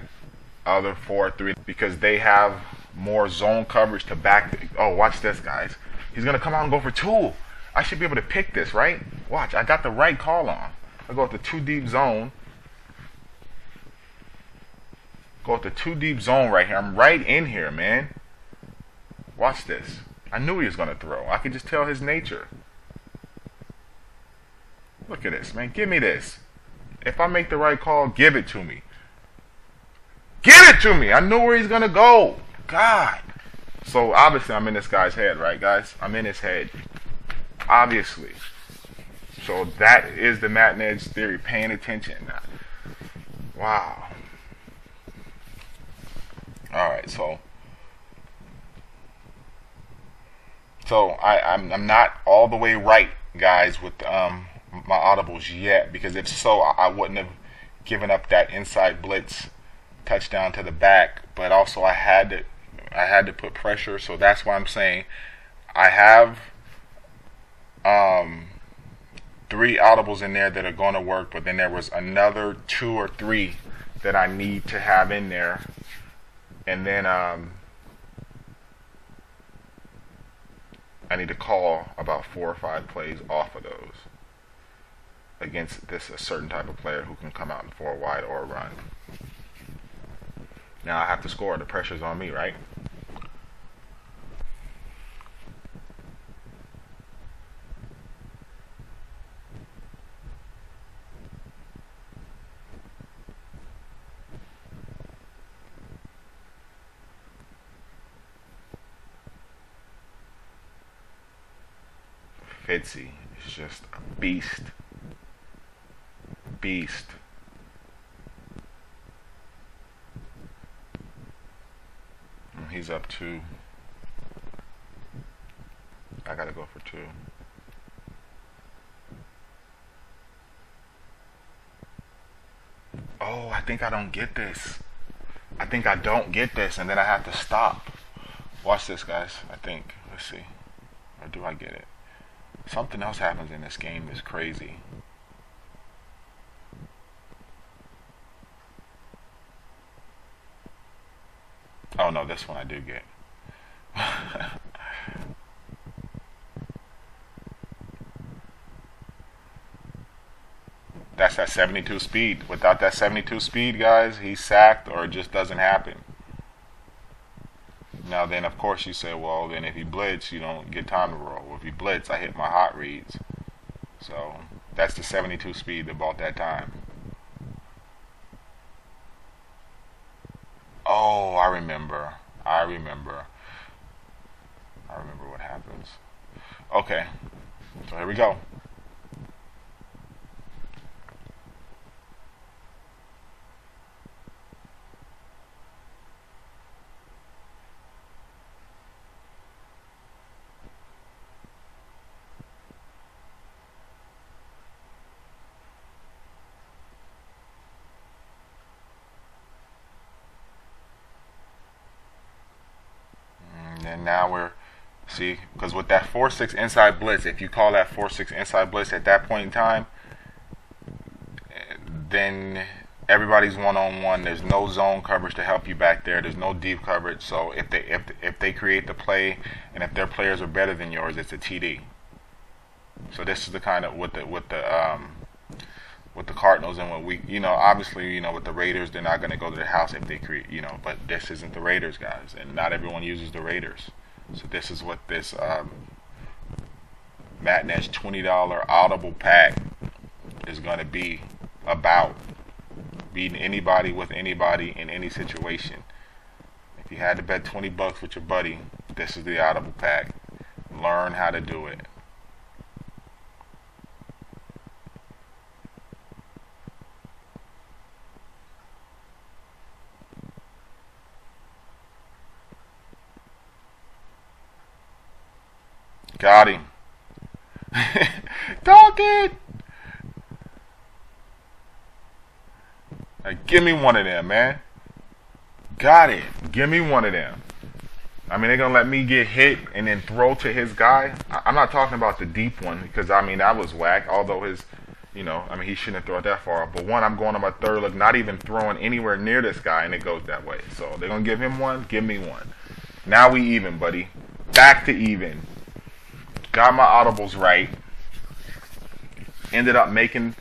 other 4-3 because they have more zone coverage to back. Oh, watch this, guys. He's going to come out and go for 2. I should be able to pick this, right? Watch, I got the right call on. I go with the 2 deep zone. Go with the 2 deep zone right here. I'm right in here, man. Watch this. I knew he was going to throw. I could just tell his nature. Look at this, man. Give me this. If I make the right call, give it to me. Give it to me. I know where he's going to go. God. So, obviously, I'm in this guy's head, right, guys? I'm in his head. Obviously. So, that is the Madden Edge theory. Paying attention. Wow. Alright, so I'm not all the way right, guys, with my audibles yet, because if so, I wouldn't have given up that inside blitz touchdown to the back. But also, I had to put pressure, so that's why I'm saying I have 3 audibles in there that are going to work, but then there was another 2 or 3 that I need to have in there, and then I need to call about 4 or 5 plays off of those against a certain type of player who can come out in 4 wide or run. Now I have to score. The pressure's on me, right? Fitzy is just a beast. Beast. He's up 2. I gotta go for 2. Oh, I think I don't get this. I think I don't get this, and then I have to stop. Watch this, guys. I think. Let's see. Or do I get it? Something else happens in this game that's crazy. Oh no, this one I do get. That's that 72 speed. Without that 72 speed, guys, he's sacked or it just doesn't happen. Now then, of course, you say, well, then if he blitz, you don't get time to roll. Well, if he blitz, I hit my hot reads. So that's the 72 speed that bought that time. Oh, I remember what happens. Okay, so here we go. And now we're, see, because with that 4-6 inside blitz, if you call that 4-6 inside blitz at that point in time, then everybody's one-on-one. There's no zone coverage to help you back there. There's no deep coverage. So if they create the play, and if their players are better than yours, it's a TD. So this is the kind of with with the Cardinals and what we, obviously, with the Raiders, they're not going to go to the house if they create, but this isn't the Raiders, guys, and not everyone uses the Raiders. So this is what this Madden Edge $20 audible pack is going to be about. Beating anybody with anybody in any situation. If you had to bet $20 with your buddy, this is the audible pack. Learn how to do it. Got him. Dog it. Give me one of them, man. Got it. Give me one of them. I mean, they're going to let me get hit and then throw to his guy. I'm not talking about the deep one because, I mean, that was whack. Although his, he shouldn't have thrown it that far. But one, I'm going on my third look, not even throwing anywhere near this guy, and it goes that way. So they're going to give him one. Give me one. Now we even, buddy. Back to even. Got my audibles right. Ended up making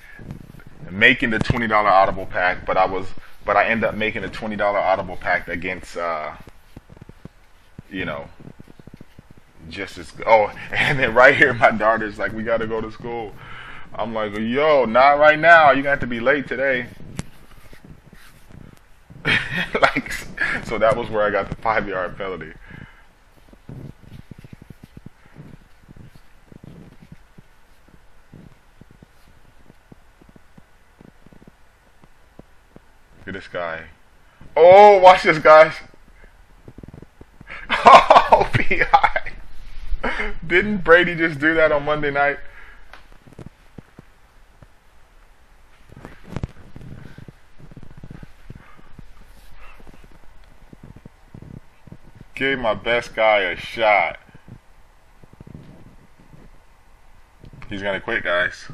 the $20 audible pack, but I ended up making a $20 audible pack against just as and then right here my daughter's like, we gotta go to school. I'm like, yo, not right now, you're gonna have to be late today. Like, so that was where I got the 5-yard penalty. Look at this guy. Oh, watch this, guys. Oh, PI. Didn't Brady just do that on Monday night? Gave my best guy a shot. He's gonna quit, guys.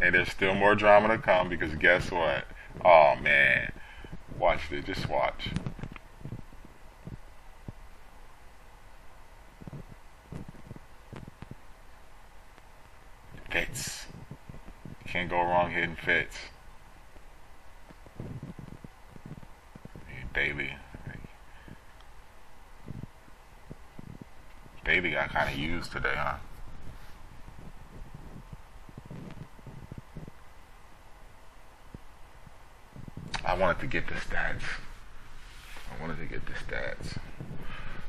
And there's still more drama to come because guess what? Oh man. Watch this, just watch. Fits. Can't go wrong hitting Fits. Bailey got kind of used today, huh? I wanted to get the stats.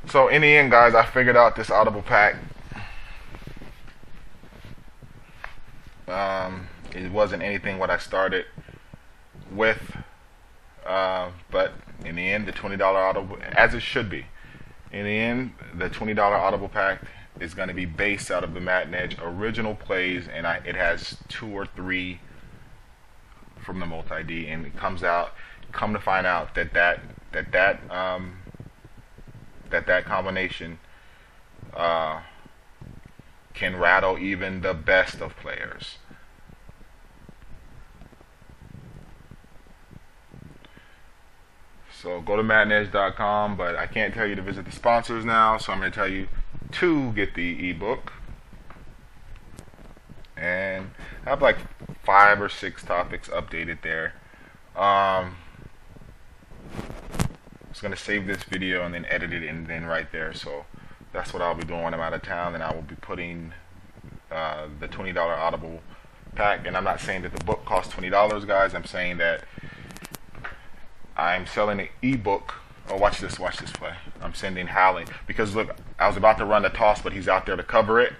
So in the end, guys, I figured out this audible pack. It wasn't anything what I started with, but in the end, the $20 audible, as it should be. In the end, the $20 audible pack is going to be based out of the Madden Edge original plays, and it has 2 or 3 from the multi-D, and it come to find out that combination can rattle even the best of players. So go to Maddenedge.com, but I can't tell you to visit the sponsors now, so I'm going to tell you to get the ebook. And I have like 5 or 6 topics updated there. I was going to save this video and then edit it and then right there. So that's what I'll be doing when I'm out of town, and I will be putting the $20 audible pack. And I'm not saying that the book costs $20, guys. I'm saying that I'm selling an ebook. Oh, watch this play. I'm sending Howling because look, I was about to run the toss, but he's out there to cover it.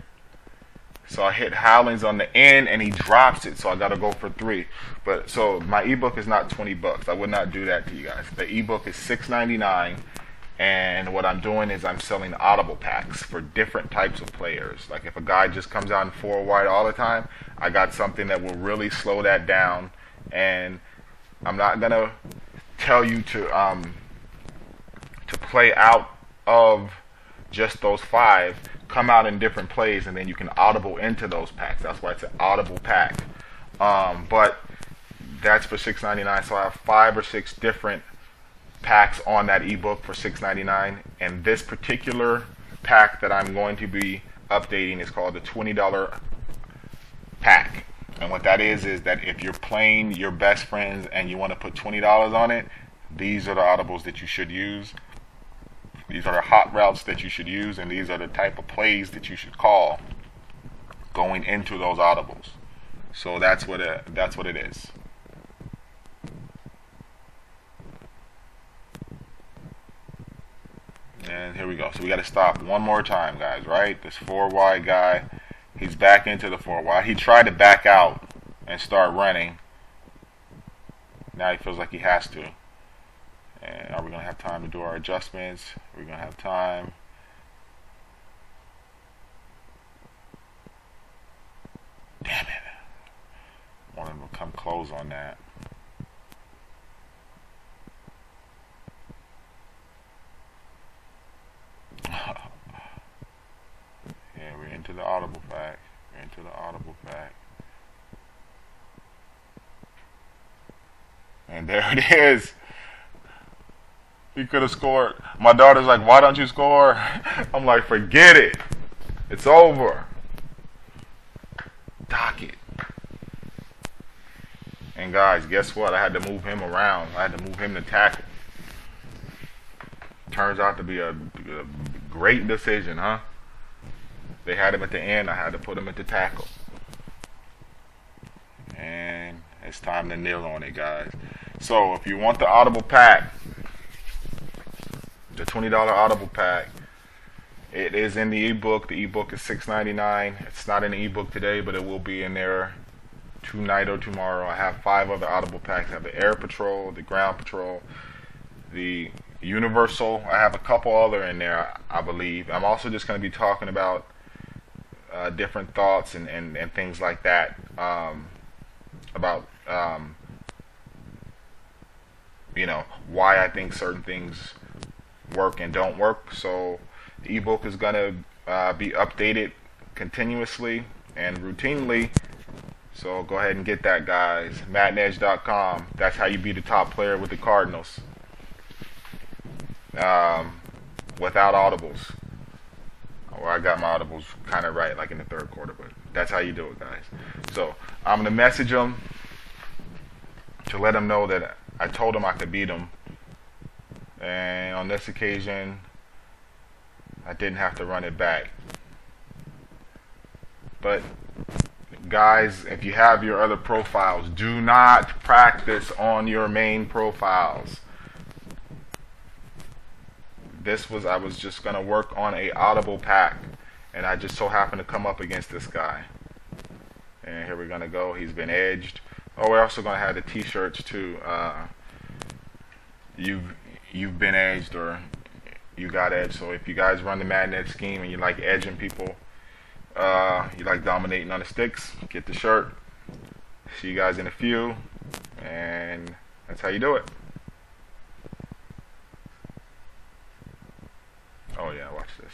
So I hit Howlings on the end and he drops it, so I gotta go for 3. But so my ebook is not $20. I would not do that to you guys. The ebook is $6.99, and what I'm doing is I'm selling audible packs for different types of players. Like if a guy just comes out in 4 wide all the time, I got something that will really slow that down, and I'm not gonna tell you to play out of just those 5. Come out in different plays, and then you can audible into those packs. That's why it's an audible pack. But that's for $6.99. So I have 5 or 6 different packs on that ebook for $6.99. And this particular pack that I'm going to be updating is called the $20 pack. And what that is that if you're playing your best friends and you want to put $20 on it, these are the audibles that you should use. These are the hot routes that you should use, and these are the type of plays that you should call going into those audibles. So that's what it is. And here we go. So we got to stop one more time, guys, right? This 4 wide guy, he's back into the 4 wide. He tried to back out and start running. Now he feels like he has to. And are we going to have time to do our adjustments? We're going to have time. Damn it. Want him to come close on that. Yeah, we're into the audible pack. We're into the audible pack. And there it is. He could have scored. My daughter's like, why don't you score? I'm like, forget it. It's over. Dock it. And guys, guess what? I had to move him around. I had to move him to tackle. Turns out to be a great decision, huh? They had him at the end. I had to put him at the tackle. And it's time to kneel on it, guys. So if you want the audible pack, the $20 audible pack, it is in the ebook. The ebook is $6.99. It's not in the ebook today, but it will be in there tonight or tomorrow. I have 5 other audible packs. I have the Air Patrol, the Ground Patrol, the Universal. I have a couple other in there, I believe. I'm also just going to be talking about different thoughts and things like that, about you know, why I think certain things work and don't work. So the ebook is going to be updated continuously and routinely. So go ahead and get that, guys. Maddenedge.com. That's how you be the top player with the Cardinals. Without audibles. Well, I got my audibles kind of right, like in the 3rd quarter, but that's how you do it, guys. So I'm going to message them to let them know that I told them I could beat them. And on this occasion, I didn't have to run it back. But guys, if you have your other profiles, do not practice on your main profiles. I was just going to work on a audible pack, and I just so happened to come up against this guy. And here we're going to go. He's been edged. Oh, we're also going to have the t-shirts too. You've been edged, or you got edged. So if you guys run the Madden Edge scheme and you like edging people, you like dominating on the sticks, get the shirt. See you guys in a few, and that's how you do it. Oh yeah, watch this.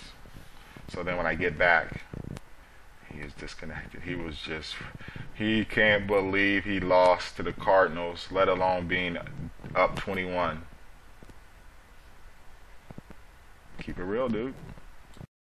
So then when I get back, he is disconnected. He can't believe he lost to the Cardinals, let alone being up 21. Keep it real, dude.